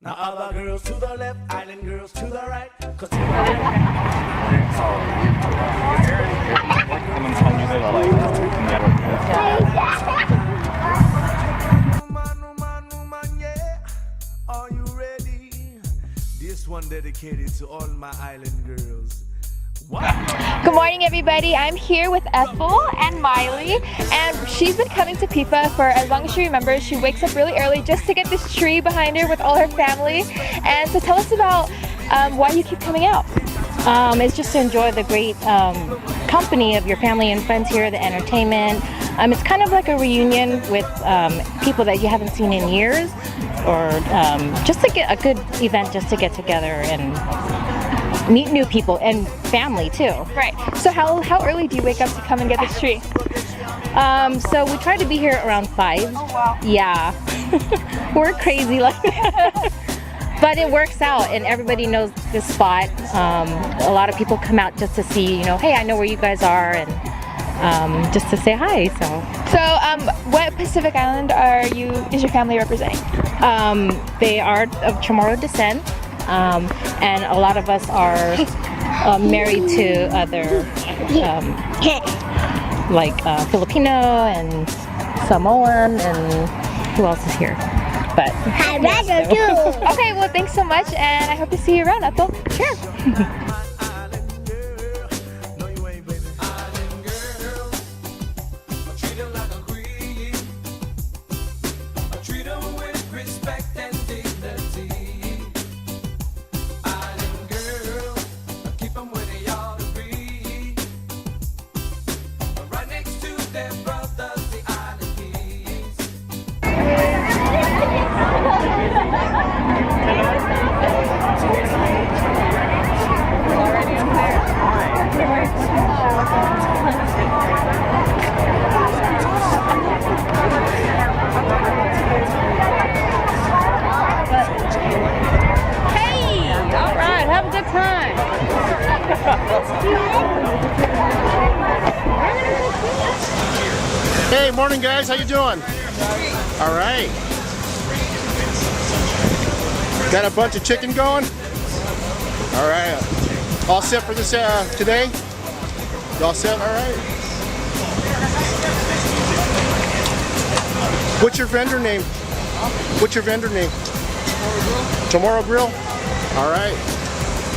Now other girls to the left, island girls to the right. Are you ready? This one dedicated to all my island girls. Good morning, everybody. I'm here with Ethel and Miley, and she's been coming to PIFA for as long as she remembers. She wakes up really early just to get this tree behind her with all her family. And so tell us about why you keep coming out. It's just to enjoy the great company of your family and friends here, the entertainment. It's kind of like a reunion with people that you haven't seen in years, or just to get a good event just to get together and meet new people and family too. Right. So how early do you wake up to come and get this tree? So we try to be here around 5. Oh wow. Yeah. We're crazy like that. But it works out and everybody knows this spot. A lot of people come out just to see, you know, hey, I know where you guys are, and just to say hi. So what Pacific Island is your family representing? They are of Chamorro descent. And a lot of us are married to other like Filipino and Samoan, and who else is here? But Okay, well thanks so much, and I hope to see you around, Ethel. Sure. Hey, morning guys, how you doing? All right. Got a bunch of chicken going? All right. All set for this today? Y'all set? All right. What's your vendor name? What's your vendor name? Tomorrow Grill? All right.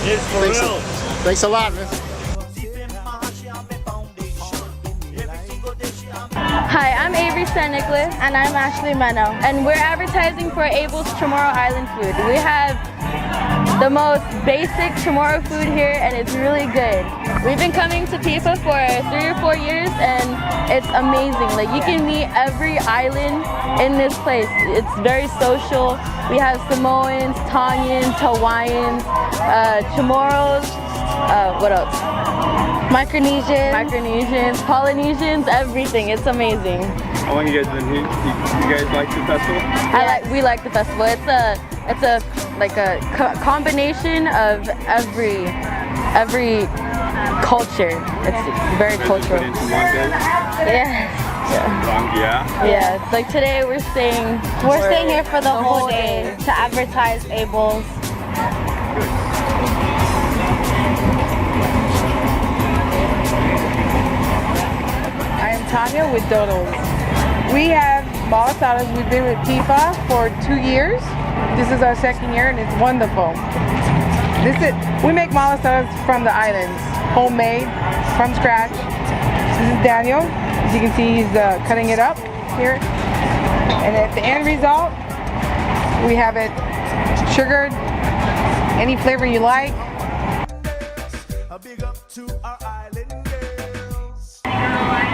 It's for real. Thanks a lot, man. Hi, I'm Avery San Nicolas. And I'm Ashley Meno. And we're advertising for Abel's Chamorro Island food. We have the most basic Chamorro food here, and it's really good. We've been coming to PIFA for 3 or 4 years, and it's amazing. Like, you can meet every island in this place. It's very social. We have Samoans, Tongans, Hawaiians, Chamorros, what else? Micronesians, Polynesians, everything. It's amazing. How long you guys been here? You guys like the festival? We like the festival. It's a combination of every culture. It's very cultural. Yeah. It's like today we're staying here for the whole day to advertise Abel's. Tanya with Dodos. We have malasadas. We've been with PIFA for 2 years. This is our 2nd year, and it's wonderful. We make malasadas from the islands, homemade, from scratch. This is Daniel. As you can see, he's cutting it up here. And at the end result, we have it sugared, any flavor you like. A big up to our island girls.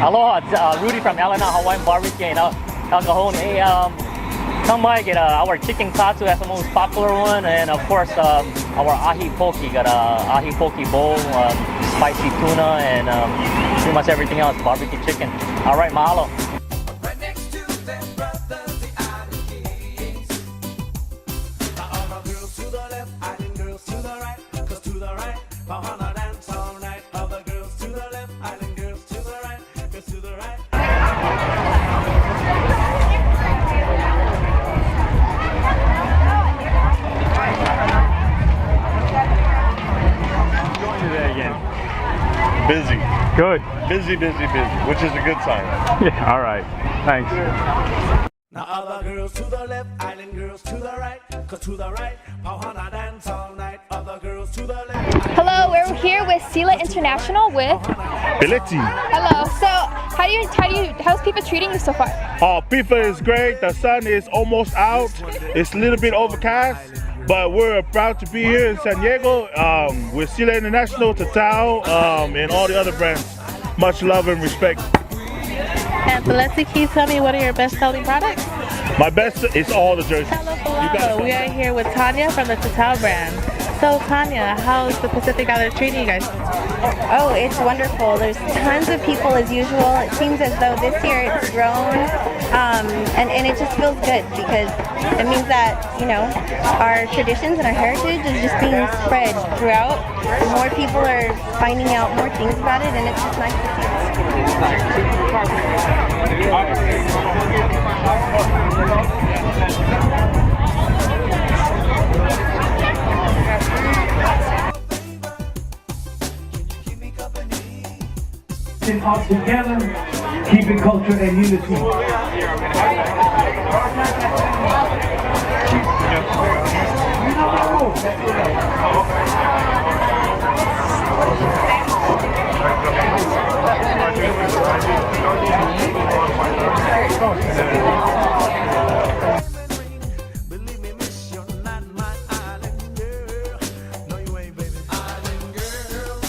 Aloha, it's Rudy from Alana Hawaiian Barbecue in El Cajon. Hey, come by, get our chicken katsu, that's the most popular one, and of course our ahi poke. Got a ahi poke bowl, spicy tuna, and pretty much everything else, barbecue chicken. All right, mahalo. Right next to them brothers, the island kings. Now all the girls to the left, island girls to the right. 'Cause to the right, Bahana dance all night. Other girls to the left, island girls to the right. 'Cause to the right. Good. Busy, which is a good sign. Yeah, all right. Thanks. Now other girls to the left, island girls to the right, cause to the right, Pauhana dance all night. Other girls to the left. Hello, we're here with Sila International with Bileti. Hello. So how's PIFA treating you so far? PIFA is great. The sun is almost out. It's a little bit overcast, but we're proud to be here in San Diego with Sila International, Tatao, and all the other brands. Much love and respect. And Bileti, can you tell me what are your best selling products? My best is all the jerseys. Hello, we are here with Tanya from the Tatao brand. So Tanya, how is the Pacific Island treating you guys? Oh, it's wonderful. There's tons of people as usual. It seems as though this year it's grown, and it just feels good because it means that, you know, our traditions and our heritage is just being spread throughout. More people are finding out more things about it, and it's just nice to see. All together, keeping culture and unity. Believe me, miss, you're not my island girl. No, you ain't, baby. Island girl,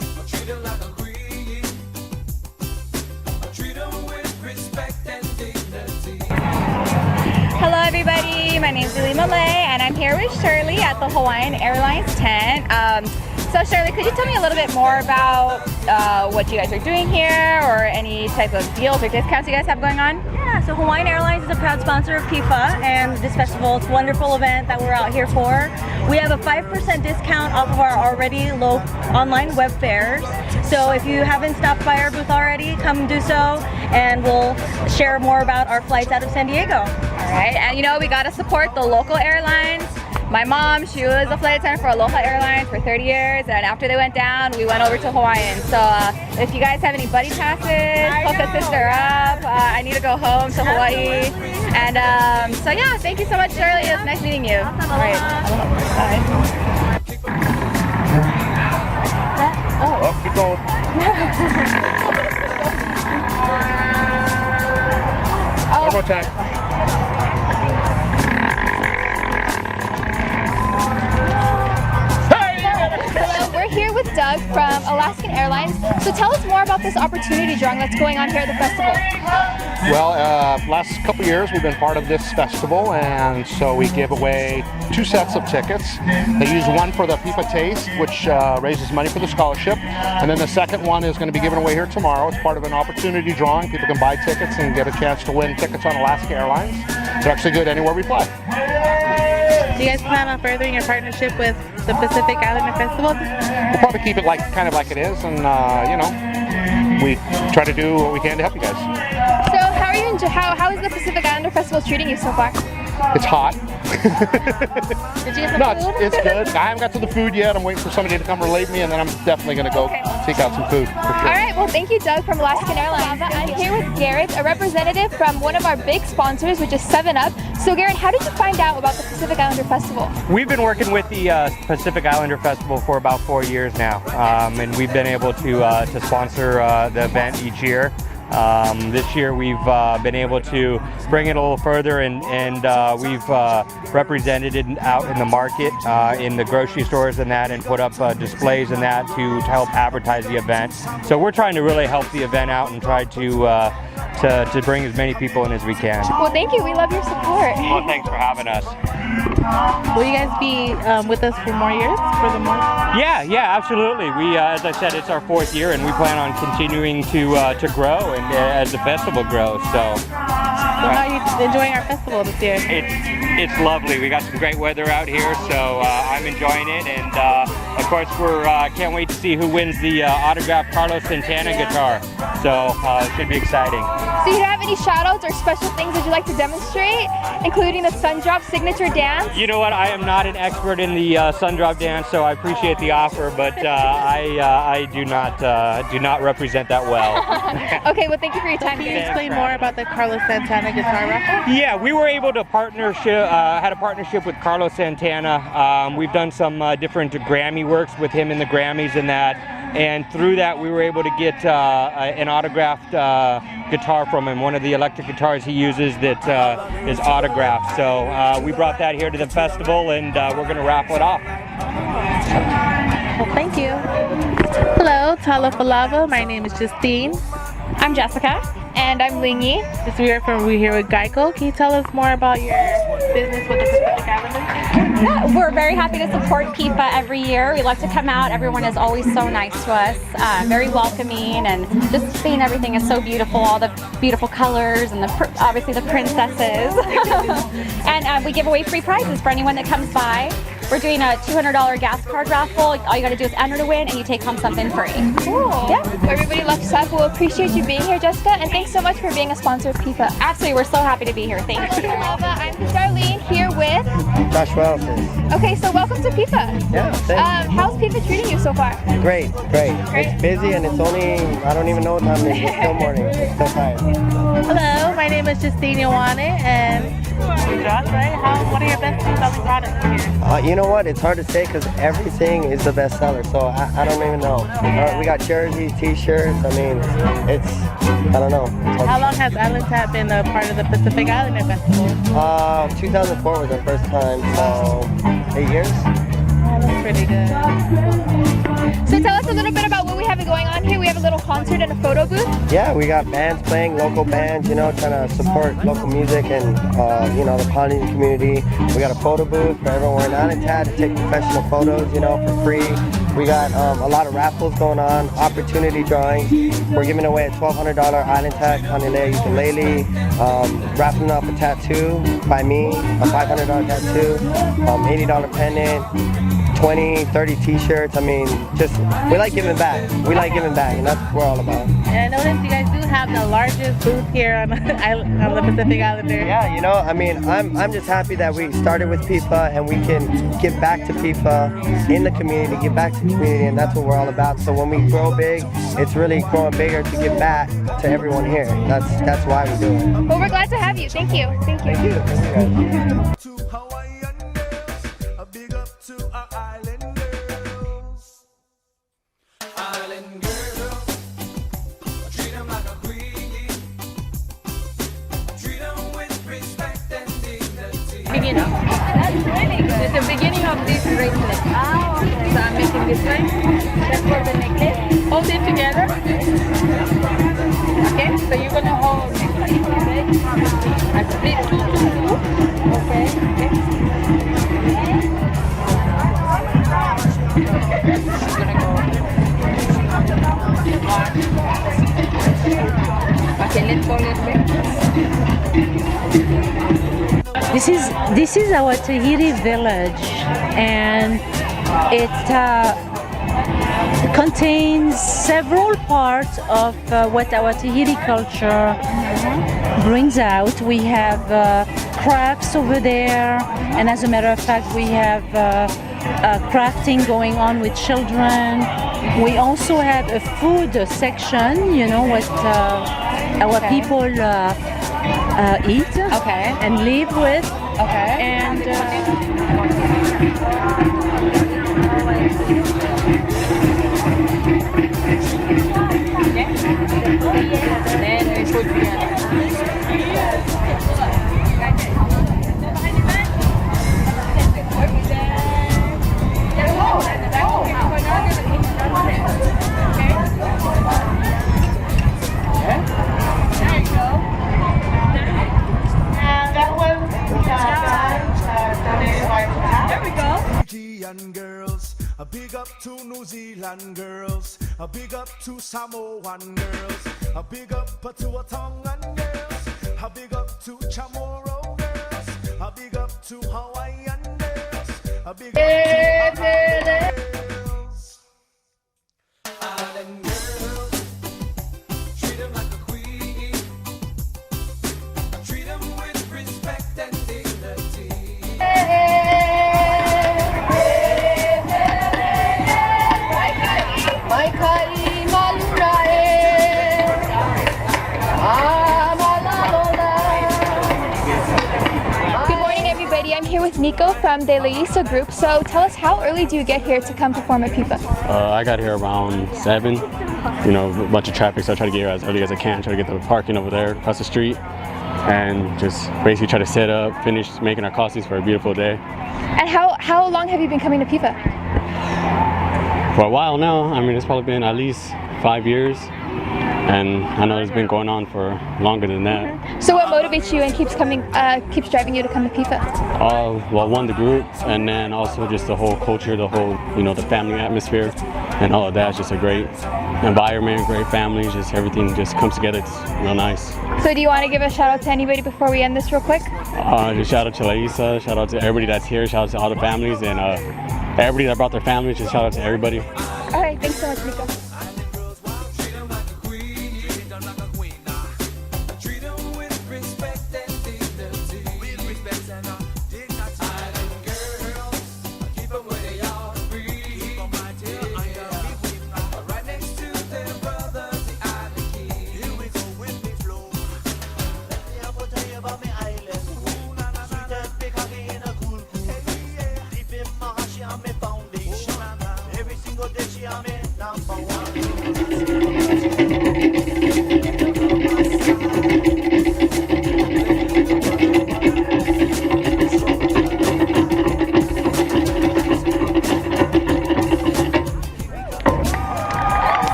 I treat her like a queen. I treat her with respect and dignity. Hello everybody, my name is Julie Malay and I'm here with Shirley at the Hawaiian Airlines tent. So Shirley, could you tell me a little bit more about what you guys are doing here or any type of deals or discounts you guys have going on? Yeah, so Hawaiian Airlines is a proud sponsor of PIFA and this festival. It's a wonderful event that we're out here for. We have a 5% discount off of our already low online web fares. So if you haven't stopped by our booth already, come do so and we'll share more about our flights out of San Diego. All right, and you know, we gotta support the local airlines. My mom, she was a flight attendant for Aloha Airlines for 30 years, and after they went down, we went over to Hawaiian. So if you guys have any buddy passes, hook a sister up. I need to go home to Hawaii. And so yeah, thank you so much, Shirley. It was nice meeting you. Awesome. All right. Bye. Oh, keep going. One more time. Here with Doug from Alaskan Airlines. So tell us more about this opportunity drawing that's going on here at the festival. Well, last couple years we've been part of this festival, and so we give away 2 sets of tickets. They use one for the PIFA Taste, which raises money for the scholarship, and then the second one is going to be given away here tomorrow. It's part of an opportunity drawing. People can buy tickets and get a chance to win tickets on Alaska Airlines. They're actually good anywhere we fly. Do you guys plan on furthering your partnership with the Pacific Islander Festival? We'll probably keep it kind of like it is, and you know, we try to do what we can to help you guys. So how are you? How is the Pacific Islander Festival treating you so far? It's hot. Did you get some food? It's good. I haven't got to the food yet. I'm waiting for somebody to come relieve me, and then I'm definitely going to go seek out some food for sure. All right. Well, thank you, Doug from Alaskan Airlines. I'm here with Garrett, a representative from one of our big sponsors, which is 7-Up. So, Garrett, how did you find out about the Pacific Islander Festival? We've been working with the Pacific Islander Festival for about 4 years now, and we've been able to sponsor the event each year. This year we've been able to bring it a little further, and we've represented it out in the market, in the grocery stores and that, and put up displays and that to help advertise the event. So we're trying to really help the event out and try to bring as many people in as we can. Well, thank you. We love your support. Well, thanks for having us. Will you guys be with us for more years? Yeah, absolutely. We, as I said, it's our 4th year, and we plan on continuing to grow and as the festival grows. So how are you enjoying our festival this year? It's lovely. We got some great weather out here, so I'm enjoying it, and of course, we're can't wait to see who wins the autographed Carlos Santana guitar. So it should be exciting. So you have any shout outs or special things that you'd like to demonstrate, including the sun drop signature dance? You know what? I am not an expert in the sun drop dance, so I appreciate the offer, but I do not represent that well. Okay, well thank you for your time. Can you explain more about the Carlos Santana guitar raffle? Yeah, we were able to had a partnership with Carlos Santana. We've done some different Grammy works with him in the Grammys and that, and through that we were able to get an autographed guitar from him, one of the electric guitars he uses that is autographed. So we brought that here to the festival, and we're going to raffle it off. Well, thank you. Hello, Tala Falava. My name is Justine. I'm Jessica. And I'm Lingy. We're here with Geico. Can you tell us more about your business with the Pacific Islanders? Yeah, we're very happy to support PIFA every year. We love to come out. Everyone is always so nice to us, very welcoming, and just seeing everything is so beautiful. All the beautiful colors and obviously the princesses. And we give away free prizes for anyone that comes by. We're doing a $200 gas card raffle. All you got to do is enter to win, and you take home something free. Cool. Yeah. Everybody loves us. We'll appreciate you being here, Jessica, and thanks so much for being a sponsor of PIFA. Absolutely, we're so happy to be here. Thank you. I'm Darlene here with Joshua Elsis. Okay, so welcome to PIFA. Yeah, thanks. How's PIFA treating you so far? Great. It's busy and it's only, I don't even know what time it is. It's still morning. It's still tired. Hello, my name is Justine Ioane, and Josh, right? What are your best selling products here? You know what? It's hard to say because everything is the best seller, so I don't even know. We got jerseys, t-shirts. I mean, I don't know. How long has Island Tap been a part of the Pacific Islander Festival? 2004 was our first time, so 8 years. Oh, that's pretty good. So tell us a little bit about what we have going on here. We have a little concert and a photo booth. Yeah, we got bands playing, local bands, trying to support local music and, the Polynesian community. We got a photo booth for everyone wearing Island Tap to take professional photos, for free. We got a lot of raffles going on, opportunity drawings. We're giving away a $1,200 Island Tap Kanilea ukulele, raffling off a tattoo by me, a $500 tattoo, $80 pendant, 20, 30 t-shirts. I mean, we like giving back. We like giving back, and that's what we're all about. And I noticed you guys do have the largest booth here on the Pacific Islander. Yeah, I'm just happy that we started with PIFA and we can give back to PIFA in the community, give back to the community, and that's what we're all about. So when we grow big, it's really growing bigger to give back to everyone here. That's why we do it. Well, we're glad to have you. Thank you. Thank you. A big up to our island girls. Island girls, treat them like a queen. Treat them with respect and dignity. Beginning. That's really good. It's the beginning of this bracelet. Oh, okay. So I'm making this one. That's for the necklace. Hold it together. Okay, so you're going to hold it like this. I split two. Okay. This is our Tahiti village, and it contains several parts of what our Tahiti culture brings out. We have crafts over there, and as a matter of fact, we have crafting going on with children. We also have a food section, what our people eat and live with. And Girls, a big up to New Zealand girls, a big up to Samoan girls, a big up to a Tongan girls, a big up to Chamorro girls, a big up to Hawaiian girls, a big up to Nico from the Leisa group. So tell us, how early do you get here to come perform at PIFA? I got here around 7. You know, a bunch of traffic, so I try to get here as early as I can. Try to get to the parking over there across the street, and just basically try to set up, finish making our costumes for a beautiful day. And how long have you been coming to PIFA? For a while now. I mean, it's probably been at least 5 years. And I know it's been going on for longer than that. So what motivates you and keeps driving you to come to PIFA? Well, one, the group, and then also just the whole culture, the whole, you know, the family atmosphere, and all of that. It's just a great environment, great family, just everything just comes together. It's real nice. So do you want to give a shout out to anybody before we end this real quick? Just shout out to Leisa, shout out to everybody that's here, shout out to all the families, and everybody that brought their families, just shout out to everybody. All right, thanks so much, Nico.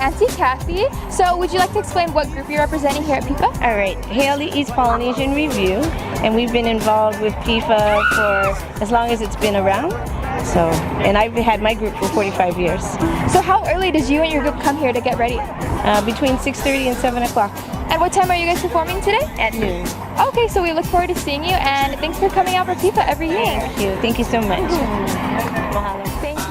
Auntie Kathy. So would you like to explain what group you're representing here at PIFA? All right, Hail the East Polynesian Review, and we've been involved with PIFA for as long as it's been around. So, and I've had my group for 45 years. So how early does you and your group come here to get ready? Between 6:30 and 7 o'clock. And what time are you guys performing today? At noon. Okay, so we look forward to seeing you, and thanks for coming out for PIFA every year. Thank you. Thank you so much. Mahalo. Thank you.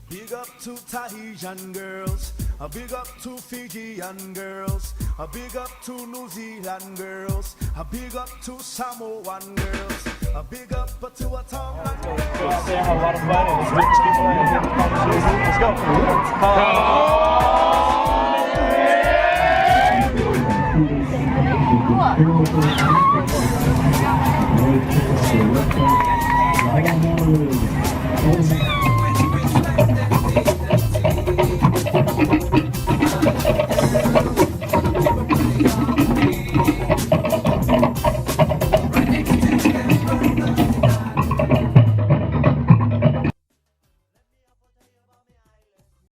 Big up to Tahitian girls, a big up to Fijian girls, a big up to New Zealand girls, a big up to Samoan girls, a big up to a Tongan girls. Let's have a lot of fun and let's meet people and get the conversation. Let's go.